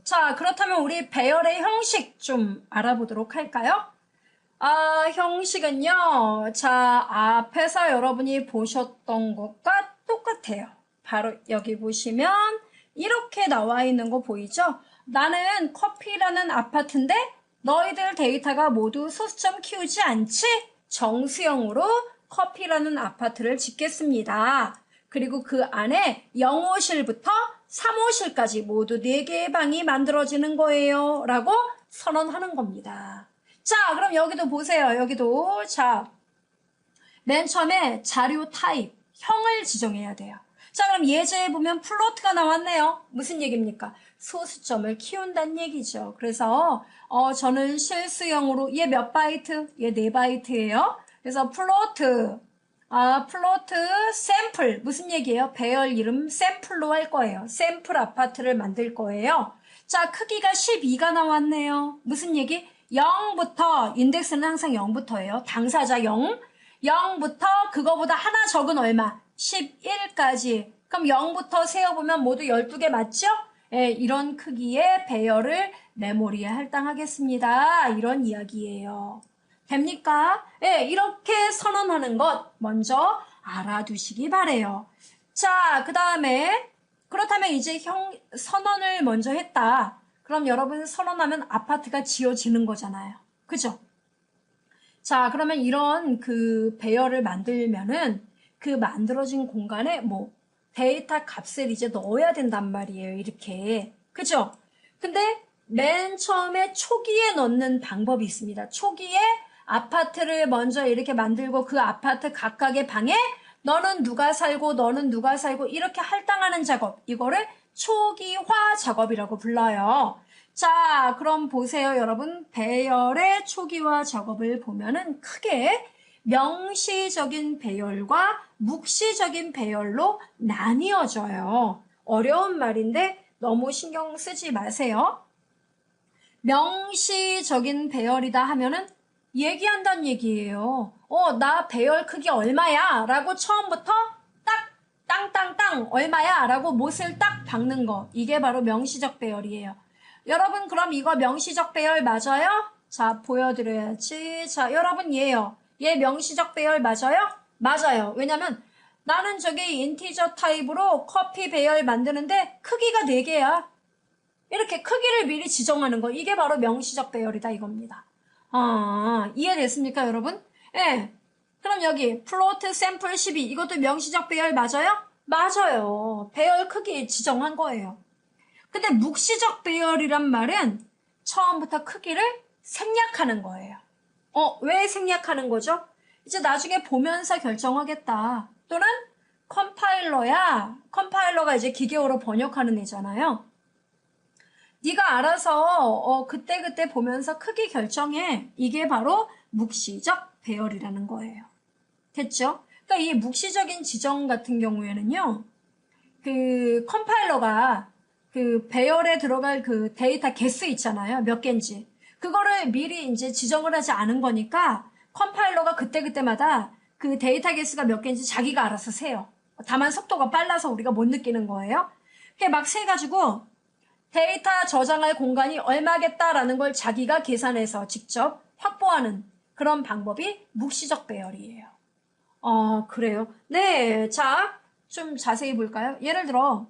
자, 그렇다면 우리 배열의 형식 좀 알아보도록 할까요? 형식은요. 자, 앞에서 여러분이 보셨던 것과 똑같아요. 바로 여기 보시면 이렇게 나와 있는 거 보이죠? 나는 커피라는 아파트인데 너희들 데이터가 모두 소수점 키우지 않지? 정수형으로 커피라는 아파트를 짓겠습니다. 그리고 그 안에 0호실부터 3호실까지 모두 4개의 방이 만들어지는 거예요. 라고 선언하는 겁니다. 자, 그럼 여기도 보세요. 여기도. 자, 맨 처음에 자료 타입, 형을 지정해야 돼요. 자, 그럼 예제에 보면 플로트가 나왔네요. 무슨 얘기입니까? 소수점을 키운다는 얘기죠. 그래서 저는 실수형으로 얘 몇 바이트? 얘 4바이트예요. 그래서 플로트 샘플 무슨 얘기예요? 배열 이름 샘플로 할 거예요. 샘플 아파트를 만들 거예요. 자, 크기가 12가 나왔네요. 무슨 얘기? 0부터 인덱스는 항상 0부터예요. 당사자 0. 0부터 그거보다 하나 적은 얼마? 11까지. 그럼 0부터 세어보면 모두 12개 맞죠? 예, 이런 크기의 배열을 메모리에 할당하겠습니다. 이런 이야기예요. 됩니까? 예, 이렇게 선언하는 것 먼저 알아두시기 바래요. 자, 그 다음에 그렇다면 이제 선언을 먼저 했다. 그럼 여러분 선언하면 아파트가 지어지는 거잖아요. 그죠? 자, 그러면 이런 그 배열을 만들면은 그 만들어진 공간에 뭐 데이터 값을 이제 넣어야 된단 말이에요. 이렇게. 그죠? 근데 맨 처음에 초기에 넣는 방법이 있습니다. 초기에 아파트를 먼저 이렇게 만들고 그 아파트 각각의 방에 너는 누가 살고 너는 누가 살고 이렇게 할당하는 작업. 이거를 초기화 작업이라고 불러요. 자, 그럼 보세요, 여러분. 배열의 초기화 작업을 보면은 크게 명시적인 배열과 묵시적인 배열로 나뉘어져요. 어려운 말인데 너무 신경 쓰지 마세요. 명시적인 배열이다 하면은 얘기한다는 얘기예요. 나 배열 크기 얼마야? 라고 처음부터 딱 땅땅땅 얼마야? 라고 못을 딱 박는 거. 이게 바로 명시적 배열이에요. 여러분 그럼 이거 명시적 배열 맞아요? 자, 보여드려야지. 자, 여러분 얘요. 얘 명시적 배열 맞아요? 맞아요. 왜냐면 나는 저기 인티저 타입으로 커피 배열 만드는데 크기가 4개야. 이렇게 크기를 미리 지정하는 거. 이게 바로 명시적 배열이다 이겁니다. 이해됐습니까, 여러분? 예. 그럼 여기 플로트 샘플 12 이것도 명시적 배열 맞아요? 맞아요. 배열 크기 지정한 거예요. 근데 묵시적 배열이란 말은 처음부터 크기를 생략하는 거예요. 왜 생략하는 거죠? 이제 나중에 보면서 결정하겠다. 또는 컴파일러가 이제 기계어로 번역하는 애잖아요. 네가 알아서 그때그때 보면서 크기 결정해. 이게 바로 묵시적 배열이라는 거예요. 됐죠? 그러니까 이 묵시적인 지정 같은 경우에는요. 그 컴파일러가 그 배열에 들어갈 그 데이터 개수 있잖아요. 몇 개인지. 그거를 미리 이제 지정을 하지 않은 거니까 컴파일러가 그때그때마다 그 데이터 개수가 몇 개인지 자기가 알아서 세요. 다만 속도가 빨라서 우리가 못 느끼는 거예요. 그게 막 세가지고 데이터 저장할 공간이 얼마겠다라는 걸 자기가 계산해서 직접 확보하는 그런 방법이 묵시적 배열이에요. 그래요? 네, 자, 좀 자세히 볼까요? 예를 들어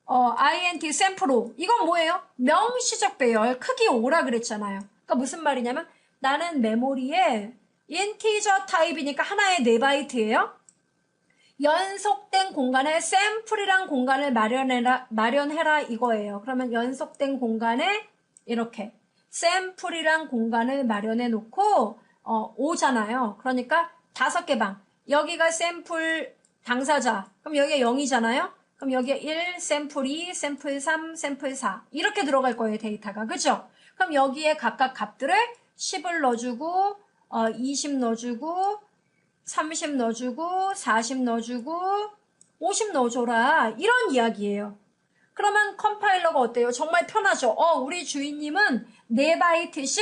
int 샘플5 이건 뭐예요? 명시적 배열 크기 5라 그랬잖아요. 그러니까 무슨 말이냐면 나는 메모리에 인티저 타입이니까 하나에 4바이트예요. 연속된 공간에 샘플이란 공간을 마련해라 이거예요. 그러면 연속된 공간에 이렇게 샘플이란 공간을 마련해 놓고 5잖아요. 그러니까 5개 방. 여기가 샘플 당사자. 그럼 여기가 0이잖아요. 그럼 여기에 1, 샘플 2, 샘플 3, 샘플 4 이렇게 들어갈 거예요. 데이터가. 그죠? 그럼 여기에 각각 값들을 10을 넣어주고 20 넣어주고 30 넣어주고 40 넣어주고 50 넣어줘라 이런 이야기예요. 그러면 컴파일러가 어때요? 정말 편하죠. 우리 주인님은 4바이트씩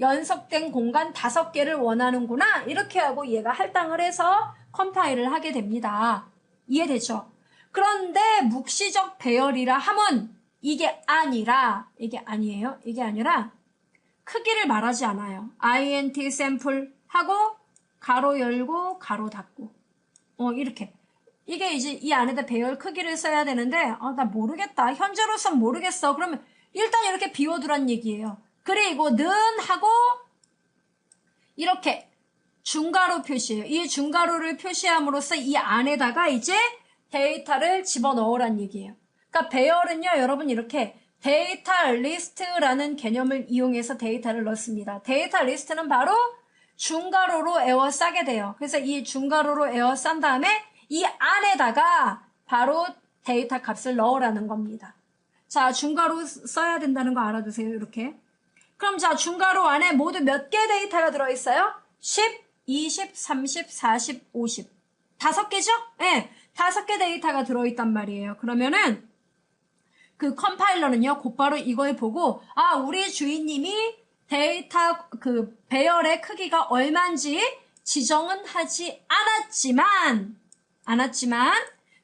연속된 공간 5개를 원하는구나 이렇게 하고 얘가 할당을 해서 컴파일을 하게 됩니다. 이해되죠? 그런데 묵시적 배열이라 함은 이게 아니에요. 이게 아니라 크기를 말하지 않아요. int 샘플 하고 가로 열고 가로 닫고 이렇게 이게 이제 이 안에다 배열 크기를 써야 되는데 나 모르겠다. 현재로선 모르겠어. 그러면 일단 이렇게 비워두란 얘기예요. 그리고 는 하고 이렇게 중괄호 표시예요. 이 중괄호를 표시함으로써 이 안에다가 이제 데이터를 집어넣으란 얘기예요. 그러니까 배열은요, 여러분 이렇게 데이터 리스트라는 개념을 이용해서 데이터를 넣습니다. 데이터 리스트는 바로 중괄호로 에워싸게 돼요. 그래서 이 중괄호로 에워싼 다음에 이 안에다가 바로 데이터 값을 넣으라는 겁니다. 자, 중괄호 써야 된다는 거 알아두세요. 이렇게. 그럼 자, 중괄호 안에 모두 몇 개 데이터가 들어있어요? 10, 20, 30, 40, 50. 5개죠? 네, 5개 데이터가 들어있단 말이에요. 그러면은 그 컴파일러는요, 곧바로 이걸 보고 우리 주인님이 데이터 그 배열의 크기가 얼마인지 지정은 하지 않았지만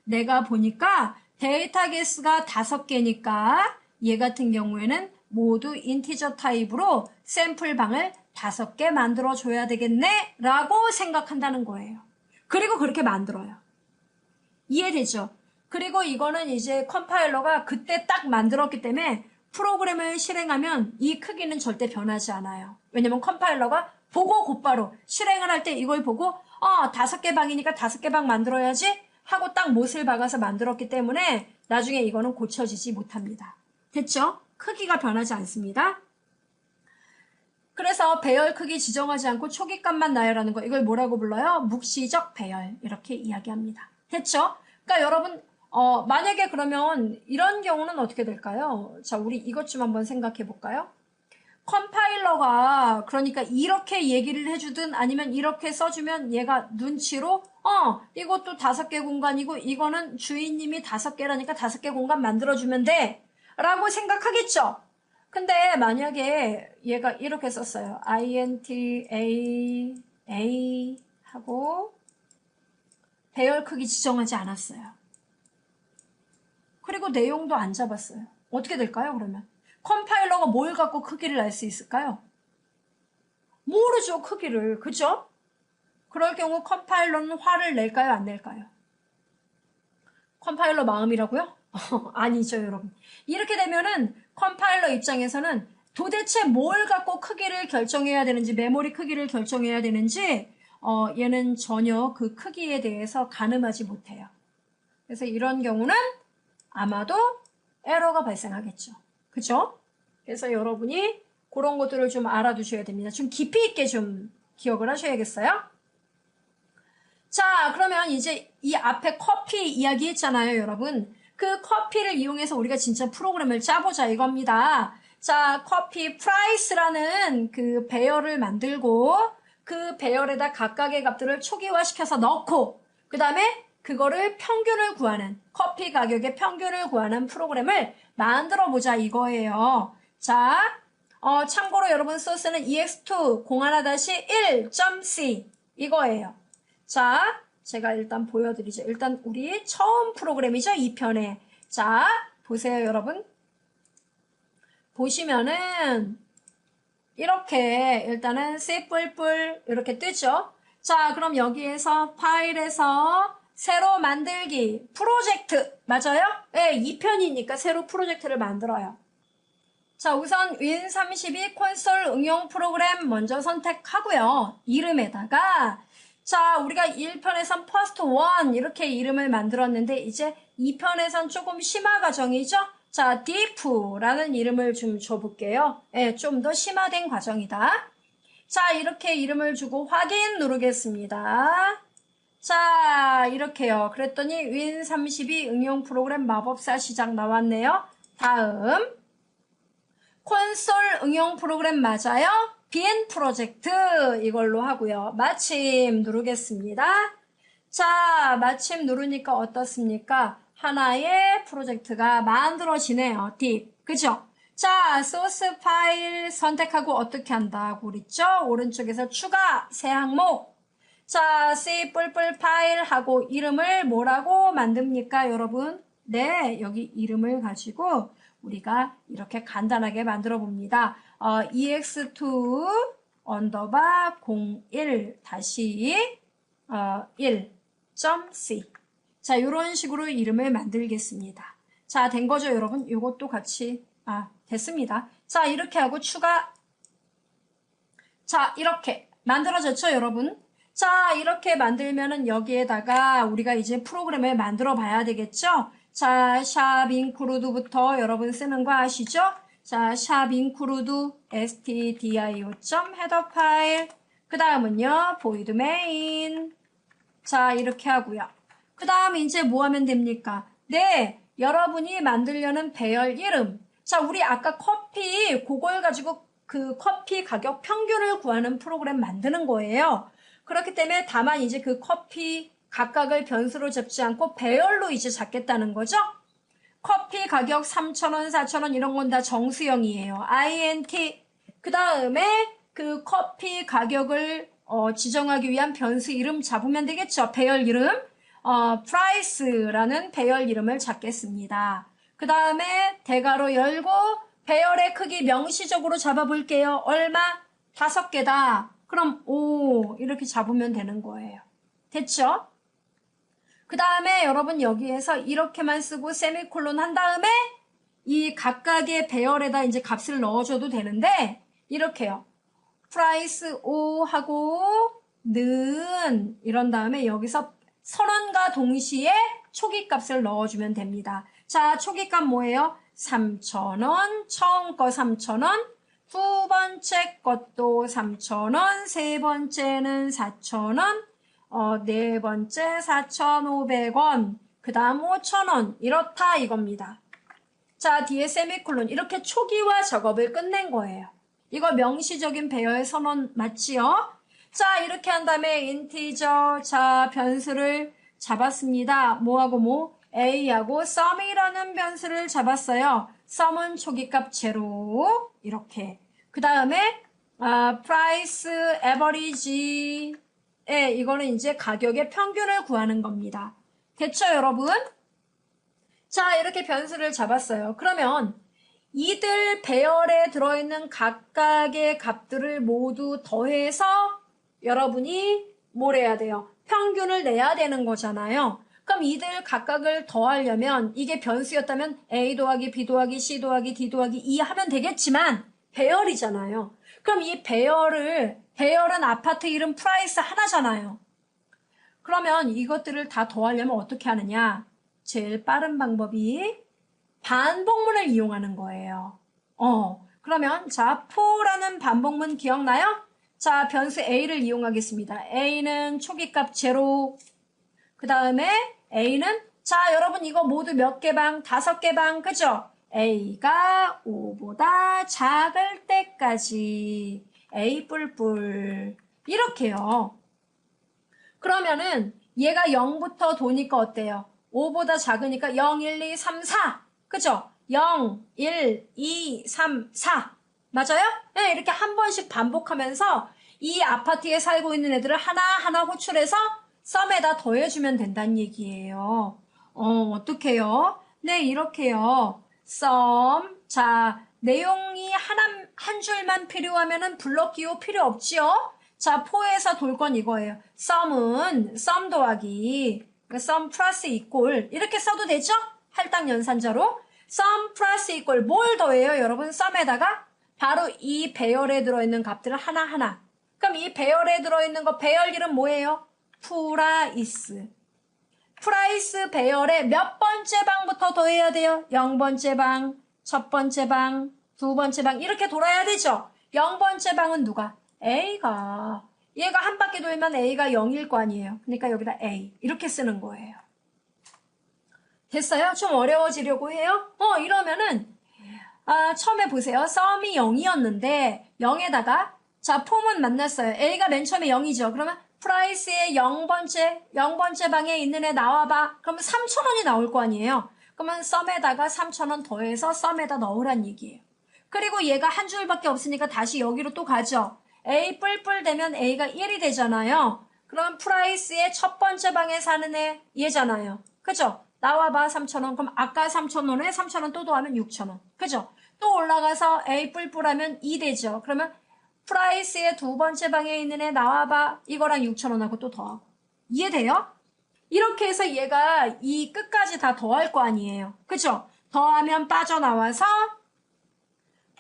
내가 보니까 데이터 개수가 5개니까 얘 같은 경우에는 모두 인티저 타입으로 샘플 방을 5개 만들어 줘야 되겠네 라고 생각한다는 거예요. 그리고 그렇게 만들어요. 이해되죠? 그리고 이거는 이제 컴파일러가 그때 딱 만들었기 때문에 프로그램을 실행하면 이 크기는 절대 변하지 않아요. 왜냐면 컴파일러가 보고 곧바로 실행을 할 때 이걸 보고 5개 방이니까 5개 방 만들어야지 하고 딱 못을 박아서 만들었기 때문에 나중에 이거는 고쳐지지 못합니다. 됐죠? 크기가 변하지 않습니다. 그래서 배열 크기 지정하지 않고 초기값만 나열하는 거 이걸 뭐라고 불러요? 묵시적 배열 이렇게 이야기합니다. 됐죠? 그러니까 여러분 만약에 그러면 이런 경우는 어떻게 될까요? 자, 우리 이것 좀 한번 생각해 볼까요? 컴파일러가 그러니까 이렇게 얘기를 해주든 아니면 이렇게 써주면 얘가 눈치로 이것도 5개 공간이고 이거는 주인님이 5개라니까 5개 공간 만들어주면 돼 라고 생각하겠죠. 근데 만약에 얘가 이렇게 썼어요. int a 하고 배열 크기 지정하지 않았어요. 그리고 내용도 안 잡았어요. 어떻게 될까요, 그러면? 컴파일러가 뭘 갖고 크기를 알 수 있을까요? 모르죠, 크기를. 그죠? 그럴 경우 컴파일러는 화를 낼까요, 안 낼까요? 컴파일러 마음이라고요? 아니죠, 여러분. 이렇게 되면은 컴파일러 입장에서는 도대체 뭘 갖고 크기를 결정해야 되는지, 메모리 크기를 결정해야 되는지 얘는 전혀 그 크기에 대해서 가늠하지 못해요. 그래서 이런 경우는 아마도 에러가 발생하겠죠. 그죠? 그래서 여러분이 그런 것들을 좀 알아두셔야 됩니다. 좀 깊이 있게 좀 기억을 하셔야겠어요. 자, 그러면 이제 이 앞에 커피 이야기 했잖아요, 여러분. 그 커피를 이용해서 우리가 진짜 프로그램을 짜보자 이겁니다. 자, 커피 프라이스라는 그 배열을 만들고 그 배열에다 각각의 값들을 초기화시켜서 넣고 그 다음에 그거를 평균을 구하는 커피 가격의 평균을 구하는 프로그램을 만들어 보자 이거예요. 자, 참고로 여러분 소스는 ex2 01-1.c 이거예요. 자, 제가 일단 보여드리죠. 일단 우리 처음 프로그램이죠. 2편에. 자, 보세요 여러분. 보시면은 이렇게 일단은 C++ 이렇게 뜨죠. 자, 그럼 여기에서 파일에서 새로 만들기 프로젝트 맞아요? 네, 2편이니까 새로 프로젝트를 만들어요. 자, 우선 win32 콘솔 응용 프로그램 먼저 선택하고요. 이름에다가 자, 우리가 1편에선 first1 이렇게 이름을 만들었는데 이제 2편에선 조금 심화 과정이죠? 자, deep라는 이름을 좀 줘볼게요. 네, 좀 더 심화된 과정이다. 자, 이렇게 이름을 주고 확인 누르겠습니다. 자, 이렇게요. 그랬더니 win32 응용 프로그램 마법사 시작 나왔네요. 다음 콘솔 응용 프로그램 맞아요? 빈 프로젝트 이걸로 하고요. 마침 누르겠습니다. 자, 마침 누르니까 어떻습니까? 하나의 프로젝트가 만들어지네요. 딥. 그죠? 자, 소스 파일 선택하고 어떻게 한다고 그랬죠? 오른쪽에서 추가 새 항목. 자, C++ 파일 하고 이름을 뭐라고 만듭니까, 여러분? 네, 여기 이름을 가지고 우리가 이렇게 간단하게 만들어 봅니다. ex2 언더바 01 다시 1.c. 자, 이런 식으로 이름을 만들겠습니다. 자, 된 거죠, 여러분? 이것도 같이 됐습니다. 자, 이렇게 하고 추가. 자, 이렇게 만들어졌죠, 여러분? 자, 이렇게 만들면은 여기에다가 우리가 이제 프로그램을 만들어 봐야 되겠죠? 자, 샵 include부터 여러분 쓰는 거 아시죠? 자, 샵 include stdio.header 파일. 그 다음은요, void main. 자, 이렇게 하고요. 그 다음 이제 뭐 하면 됩니까? 네, 여러분이 만들려는 배열 이름. 자, 우리 아까 커피, 그걸 가지고 그 커피 가격 평균을 구하는 프로그램 만드는 거예요. 그렇기 때문에 다만 이제 그 커피 각각을 변수로 잡지 않고 배열로 이제 잡겠다는 거죠. 커피 가격 3,000원, 4,000원 이런 건 다 정수형이에요. int. 그 다음에 그 커피 가격을 지정하기 위한 변수 이름 잡으면 되겠죠. 배열 이름. price라는 배열 이름을 잡겠습니다. 그 다음에 대괄호 열고 배열의 크기 명시적으로 잡아볼게요. 얼마? 5개다. 그럼 5 이렇게 잡으면 되는 거예요. 됐죠? 그 다음에 여러분 여기에서 이렇게만 쓰고 세미콜론 한 다음에 이 각각의 배열에다 이제 값을 넣어줘도 되는데 이렇게요. price 5 하고 는 이런 다음에 여기서 선언과 동시에 초기 값을 넣어주면 됩니다. 자, 초기 값 뭐예요? 3,000원, 처음 거 3,000원, 두 번째 것도 3,000원, 세 번째는 4,000원, 네 번째 4,500원, 그 다음 5,000원, 이렇다 이겁니다. 자, 뒤에 세미콜론, 이렇게 초기화 작업을 끝낸 거예요. 이거 명시적인 배열 선언 맞지요? 자, 이렇게 한 다음에 인티저, 자, 변수를 잡았습니다. 뭐하고 뭐? a하고 sum이라는 변수를 잡았어요. sum은 초기값 제로, 이렇게. 그 다음에 price average, 이거는 이제 가격의 평균을 구하는 겁니다. 됐죠, 여러분? 자, 이렇게 변수를 잡았어요. 그러면 이들 배열에 들어있는 각각의 값들을 모두 더해서 여러분이 뭘 해야 돼요? 평균을 내야 되는 거잖아요. 그럼 이들 각각을 더하려면 이게 변수였다면 A 더하기 B 더하기 C 더하기 D 더하기 E 하면 되겠지만 배열이잖아요. 그럼 이 배열은 아파트 이름 프라이스 하나잖아요. 그러면 이것들을 다 더하려면 어떻게 하느냐? 제일 빠른 방법이 반복문을 이용하는 거예요. 그러면 자, 포라는 반복문 기억나요? 자, 변수 A를 이용하겠습니다. A는 초기값 제로. 그 다음에 A는 자, 여러분 이거 모두 몇 개 방? 5개 방, 그죠? A가 5보다 작을 때까지 A 뿔뿔 이렇게요. 그러면은 얘가 0부터 도니까 어때요? 5보다 작으니까 0, 1, 2, 3, 4 그죠? 0, 1, 2, 3, 4 맞아요? 네, 이렇게 한 번씩 반복하면서 이 아파트에 살고 있는 애들을 하나하나 호출해서 썸에다 더해주면 된다는 얘기예요. 어떻게요? 네, 이렇게요. 썸. 자, 내용이 한 줄만 필요하면은 블럭 기호 필요 없지요? 자, 포에서 돌 건 이거예요. 썸은 썸 더하기 썸 플러스 이꼴 이렇게 써도 되죠? 할당 연산자로. 썸 플러스 이꼴 뭘 더해요, 여러분? 썸에다가 바로 이 배열에 들어있는 값들을 하나하나. 그럼 이 배열에 들어있는 거 배열 이름 뭐예요? 프라이스. 프라이스 배열의 몇 번째 방부터 더해야 돼요? 0번째 방, 첫 번째 방, 두 번째 방 이렇게 돌아야 되죠? 0번째 방은 누가? A가. 얘가 한 바퀴 돌면 A가 0일 거 아니에요. 그러니까 여기다 A 이렇게 쓰는 거예요. 됐어요? 좀 어려워지려고 해요? 이러면은 처음에 보세요. 썸이 0이었는데 0에다가 자, 폼은 만났어요. A가 맨 처음에 0이죠. 그러면 프라이스의 0번째 방에 있는 애 나와봐. 그러면 3,000원이 나올 거 아니에요. 그러면 썸에다가 3,000원 더해서 썸에다 넣으란 얘기예요. 그리고 얘가 한 줄밖에 없으니까 다시 여기로 또 가죠. A 뿔뿔 되면 A가 1이 되잖아요. 그럼 프라이스의 첫 번째 방에 사는 애 얘잖아요. 그죠? 나와봐 3,000원. 그럼 아까 3,000원에 3,000원 또 더하면 6,000원. 그죠? 또 올라가서 A 뿔뿔하면 2 되죠. 그러면 프라이스의 두 번째 방에 있는 애 나와봐. 이거랑 6,000원하고 또 더하고. 이해돼요? 이렇게 해서 얘가 이 끝까지 다 더할 거 아니에요. 그죠? 더하면 빠져나와서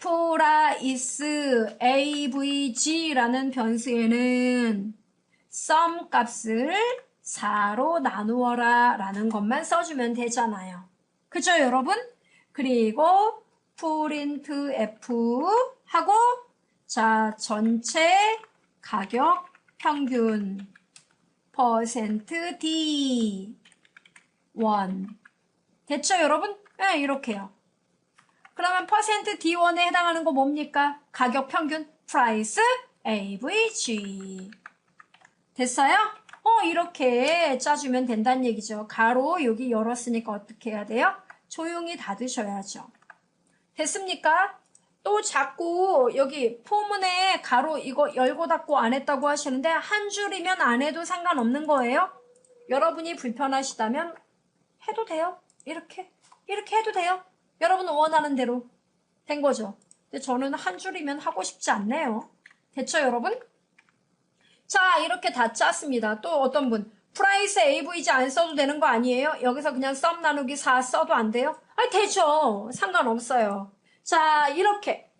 프라이스 AVG라는 변수에는 sum 값을 4로 나누어라 라는 것만 써주면 되잖아요. 그죠 여러분? 그리고 프린트 F 하고 자 전체 가격 평균 퍼센트 D 1 됐죠 여러분? 네, 이렇게요. 그러면 퍼센트 D1에 해당하는 거 뭡니까? 가격 평균 price AVG 됐어요? 이렇게 짜주면 된다는 얘기죠. 가로 여기 열었으니까 어떻게 해야 돼요? 조용히 닫으셔야죠. 됐습니까? 또 자꾸 여기 포문에 가로 이거 열고 닫고 안 했다고 하시는데 한 줄이면 안 해도 상관없는 거예요. 여러분이 불편하시다면 해도 돼요. 이렇게 해도 돼요. 여러분 원하는 대로 된 거죠. 근데 저는 한 줄이면 하고 싶지 않네요. 됐죠 여러분? 자 이렇게 다 짰습니다. 또 어떤 분 프라이스 AVG 안 써도 되는 거 아니에요? 여기서 그냥 썸 나누기 4 써도 안 돼요? 아니 되죠. 상관없어요. 자 이렇게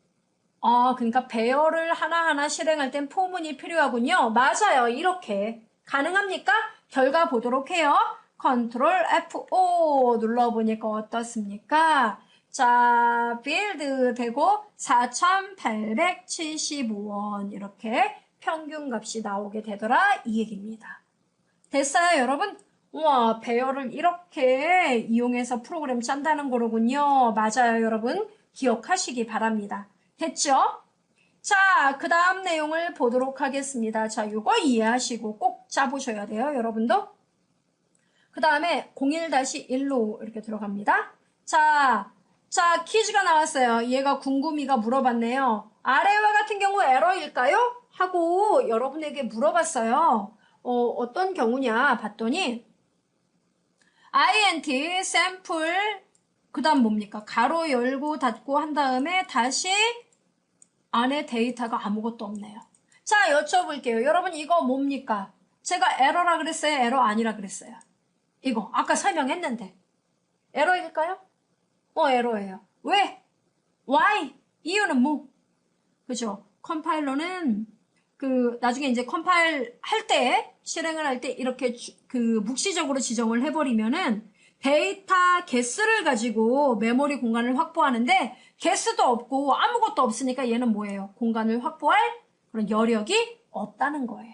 그러니까 배열을 하나하나 실행할 땐 포문이 필요하군요. 맞아요. 이렇게 가능합니까? 결과 보도록 해요. 컨트롤 F5 눌러보니까 어떻습니까? 자 빌드 되고 4,875원 이렇게 평균값이 나오게 되더라 이 얘기입니다. 됐어요 여러분? 우와 배열을 이렇게 이용해서 프로그램 짠다는 거로군요. 맞아요 여러분. 기억하시기 바랍니다. 됐죠? 자, 그 다음 내용을 보도록 하겠습니다. 자, 요거 이해하시고 꼭 짜보셔야 돼요, 여러분도. 그 다음에 01-1로 이렇게 들어갑니다. 자, 퀴즈가 나왔어요. 얘가 궁금이가 물어봤네요. 아래와 같은 경우 에러일까요? 하고 여러분에게 물어봤어요. 어떤 경우냐 봤더니 int 샘플 그 다음 뭡니까? 가로 열고 닫고 한 다음에 다시 안에 데이터가 아무것도 없네요. 자, 여쭤볼게요. 여러분 이거 뭡니까? 제가 에러라 그랬어요? 에러 아니라 그랬어요? 이거 아까 설명했는데 에러일까요? 에러예요. 왜? Why? 이유는 뭐? 그죠? 컴파일러는 나중에 이제 컴파일 할 때, 실행을 할 때 이렇게 묵시적으로 지정을 해버리면은 데이터 개수를 가지고 메모리 공간을 확보하는데 개수도 없고 아무것도 없으니까 얘는 뭐예요? 공간을 확보할 그런 여력이 없다는 거예요.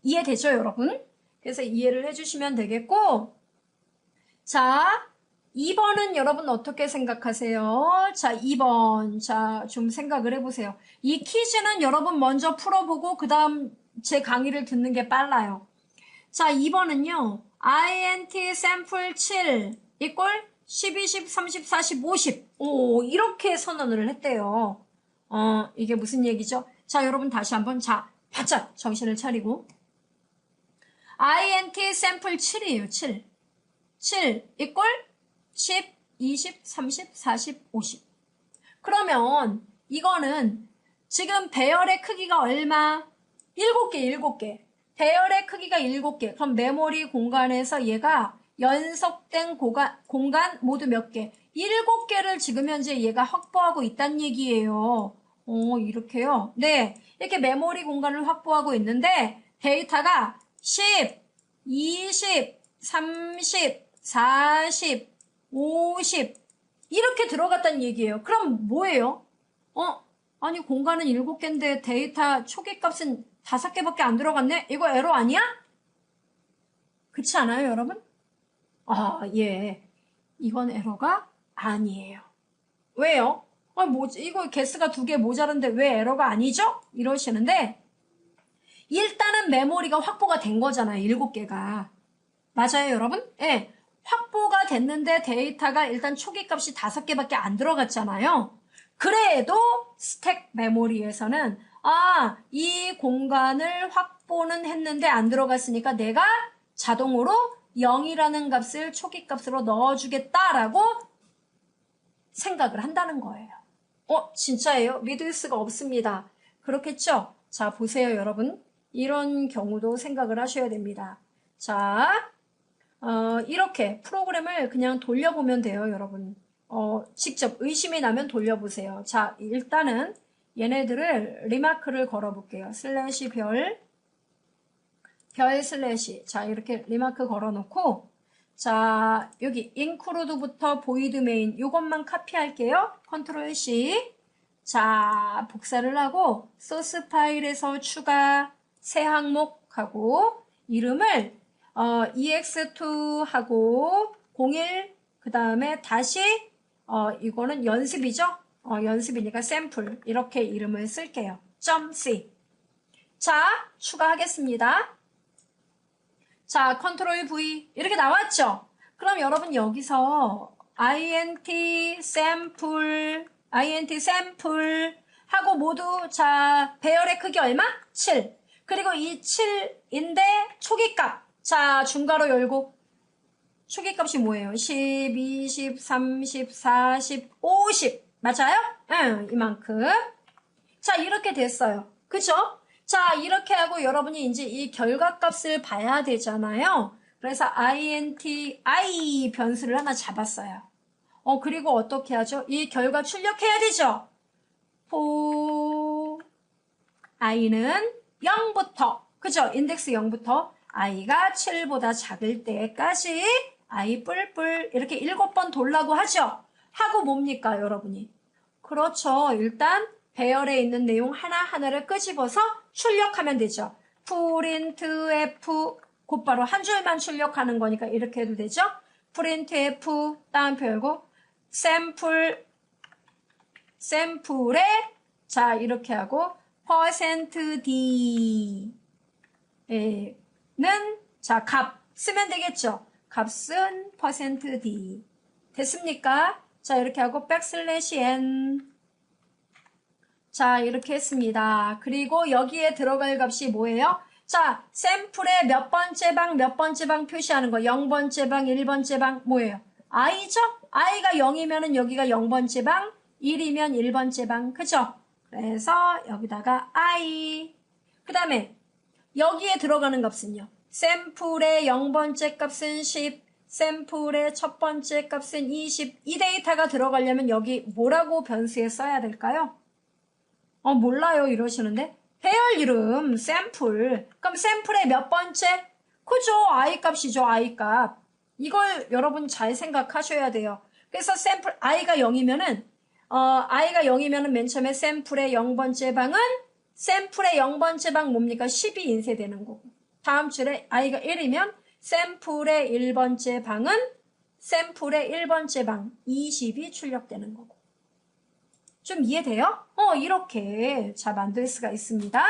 이해되죠, 여러분? 그래서 이해를 해주시면 되겠고, 자, 2번은 여러분 어떻게 생각하세요? 자, 2번. 자, 좀 생각을 해보세요. 이 퀴즈는 여러분 먼저 풀어보고 그 다음 제 강의를 듣는 게 빨라요. 자, 2번은요. int sample 7 equal 10, 20, 30, 40, 50. 오, 이렇게 선언을 했대요. 이게 무슨 얘기죠? 자, 여러분 다시 한번 자, 바짝 정신을 차리고 int sample 7이에요. 7 equal 10, 20, 30, 40, 50. 그러면 이거는 지금 배열의 크기가 얼마? 7개. 배열의 크기가 7개. 그럼 메모리 공간에서 얘가 연속된 공간 모두 몇 개? 7개를 지금 현재 얘가 확보하고 있다는 얘기예요. 이렇게요. 네. 이렇게 메모리 공간을 확보하고 있는데 데이터가 10, 20, 30, 40, 50 이렇게 들어갔다는 얘기예요. 그럼 뭐예요? 아니 공간은 7개인데 데이터 초기값은 5개밖에 안 들어갔네? 이거 에러 아니야? 그렇지 않아요 여러분? 예. 이건 에러가 아니에요. 왜요? 뭐지? 이거 개수가 2개 모자란데 왜 에러가 아니죠? 이러시는데 일단은 메모리가 확보가 된 거잖아요. 7개가. 맞아요 여러분? 예. 확보가 됐는데 데이터가 일단 초기값이 5개밖에 안 들어갔잖아요. 그래도 스택 메모리에서는 이 공간을 확보는 했는데 안 들어갔으니까 내가 자동으로 0이라는 값을 초기값으로 넣어주겠다라고 생각을 한다는 거예요. 진짜예요? 믿을 수가 없습니다. 그렇겠죠? 자, 보세요, 여러분. 이런 경우도 생각을 하셔야 됩니다. 자, 이렇게 프로그램을 그냥 돌려보면 돼요, 여러분. 직접 의심이 나면 돌려보세요. 자, 일단은 얘네들을 리마크를 걸어볼게요. 슬래시 별 슬래시. 자, 이렇게 리마크 걸어놓고, 자, 여기 include부터 void main 요것만 카피할게요. 컨트롤 C. 자, 복사를 하고 소스 파일에서 추가 새 항목하고 이름을 ex2 하고 01 그 다음에 다시 이거는 연습이죠. 연습이니까 샘플 이렇게 이름을 쓸게요. .c. 자, 추가하겠습니다. 자, 컨트롤 V 이렇게 나왔죠? 그럼 여러분 여기서 int 샘플 하고 모두 자, 배열의 크기 얼마? 7. 그리고 이 7인데 초기값. 자, 중괄호 열고 초기값이 뭐예요? 10, 20, 30, 40, 50. 맞아요? 응, 이만큼. 자, 이렇게 됐어요. 그쵸? 자, 이렇게 하고 여러분이 이제 이 결과값을 봐야 되잖아요. 그래서 i 변수를 하나 잡았어요. 그리고 어떻게 하죠? 이 결과 출력해야 되죠? for i는 0부터, 그죠? 인덱스 0부터 i가 7보다 작을 때까지 i 뿔뿔 이렇게 7번 돌라고 하죠? 하고 뭡니까, 여러분이? 그렇죠. 일단 배열에 있는 내용 하나하나를 끄집어서 출력하면 되죠. printf 곧바로 한 줄만 출력하는 거니까 이렇게 해도 되죠. printf 따옴표 열고 샘플에 자 이렇게 하고 %d 는 자 값 쓰면 되겠죠. 값은 %d 됐습니까? 자 이렇게 하고 \n 자 이렇게 했습니다. 그리고 여기에 들어갈 값이 뭐예요? 자 샘플의 몇 번째 방 표시하는 거 0번째 방 1번째 방 뭐예요? i죠? i가 0이면은 여기가 0번째 방 1이면 1번째 방 그죠? 그래서 여기다가 i 그 다음에 여기에 들어가는 값은요. 샘플의 0번째 값은 10 샘플의 첫 번째 값은 20 이 데이터가 들어가려면 여기 뭐라고 변수에 써야 될까요? 몰라요 이러시는데 배열 이름 샘플 그럼 샘플의 몇 번째? 그죠 i 값이죠 i 값 이걸 여러분 잘 생각하셔야 돼요. 그래서 샘플 i가 0이면은 맨 처음에 샘플의 0번째 방은 샘플의 0번째 방 뭡니까? 10이 인쇄되는 거고 다음 줄에 i가 1이면 샘플의 1번째 방은 샘플의 1번째 방 20이 출력되는 거고 좀 이해돼요? 이렇게 자 만들 수가 있습니다.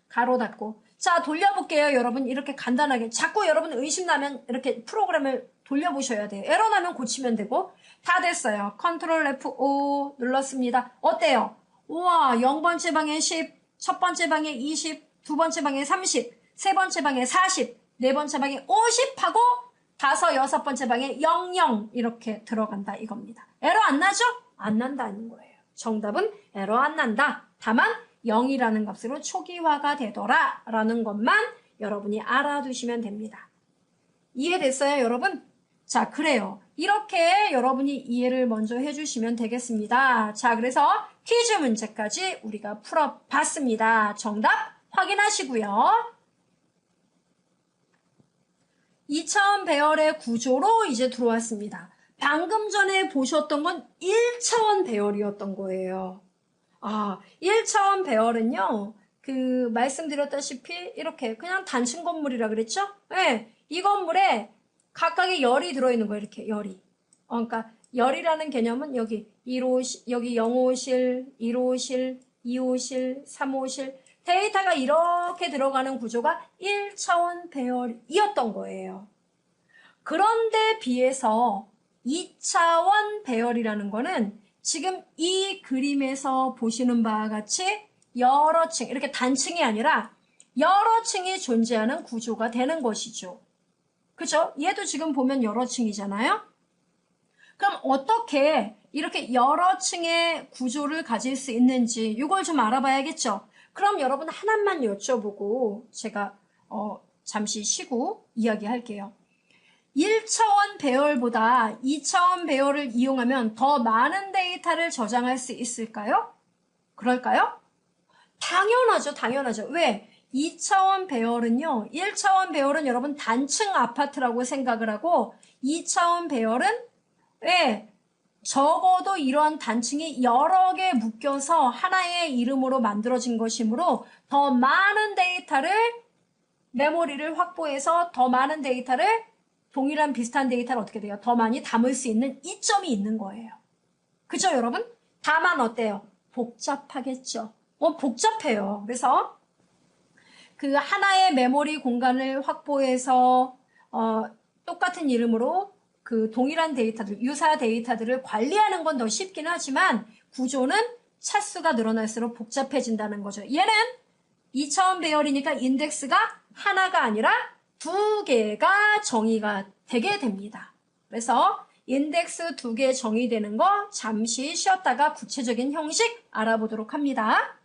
가로 닫고 자 돌려볼게요. 여러분 이렇게 간단하게 자꾸 여러분 의심나면 이렇게 프로그램을 돌려보셔야 돼요. 에러 나면 고치면 되고 다 됐어요. 컨트롤 F5 눌렀습니다. 어때요? 우와 0번째 방에 10 첫 번째 방에 20 두 번째 방에 30 세 번째 방에 40 네 번째 방에 50 하고 여섯 번째 방에 00 이렇게 들어간다 이겁니다. 에러 안 나죠? 안 난다는 거예요. 정답은 에러 안 난다. 다만 0이라는 값으로 초기화가 되더라 라는 것만 여러분이 알아두시면 됩니다. 이해됐어요 여러분? 자 그래요. 이렇게 여러분이 이해를 먼저 해주시면 되겠습니다. 자 그래서 퀴즈 문제까지 우리가 풀어봤습니다. 정답 확인하시고요. 2차원 배열의 구조로 이제 들어왔습니다. 방금 전에 보셨던 건 1차원 배열이었던 거예요. 1차원 배열은요, 말씀드렸다시피 이렇게 그냥 단층 건물이라 그랬죠? 네, 이 건물에 각각의 열이 들어있는 거예요, 이렇게 열이. 그러니까 열이라는 개념은 여기 1호실, 여기 0호실, 1호실, 2호실, 3호실, 데이터가 이렇게 들어가는 구조가 1차원 배열이었던 거예요. 그런데 비해서 2차원 배열이라는 거는 지금 이 그림에서 보시는 바와 같이 여러 층, 이렇게 단층이 아니라 여러 층이 존재하는 구조가 되는 것이죠. 그죠? 얘도 지금 보면 여러 층이잖아요. 그럼 어떻게 이렇게 여러 층의 구조를 가질 수 있는지 이걸 좀 알아봐야겠죠. 그럼 여러분 하나만 여쭤보고 제가 잠시 쉬고 이야기할게요. 1차원 배열보다 2차원 배열을 이용하면 더 많은 데이터를 저장할 수 있을까요? 그럴까요? 당연하죠. 당연하죠. 왜? 2차원 배열은요. 1차원 배열은 여러분 단층 아파트라고 생각을 하고 2차원 배열은 왜? 적어도 이러한 단층이 여러 개 묶여서 하나의 이름으로 만들어진 것이므로 더 많은 데이터를 메모리를 확보해서 더 많은 데이터를 동일한 비슷한 데이터를 어떻게 돼요? 더 많이 담을 수 있는 이점이 있는 거예요. 그죠 여러분? 다만 어때요? 복잡하겠죠. 복잡해요. 그래서 그 하나의 메모리 공간을 확보해서 똑같은 이름으로 그 동일한 데이터들, 유사 데이터들을 관리하는 건 더 쉽긴 하지만 구조는 차수가 늘어날수록 복잡해진다는 거죠. 얘는 2차원 배열이니까 인덱스가 하나가 아니라 2개가 정의가 되게 됩니다. 그래서 인덱스 2개 정의되는 거 잠시 쉬었다가 구체적인 형식 알아보도록 합니다.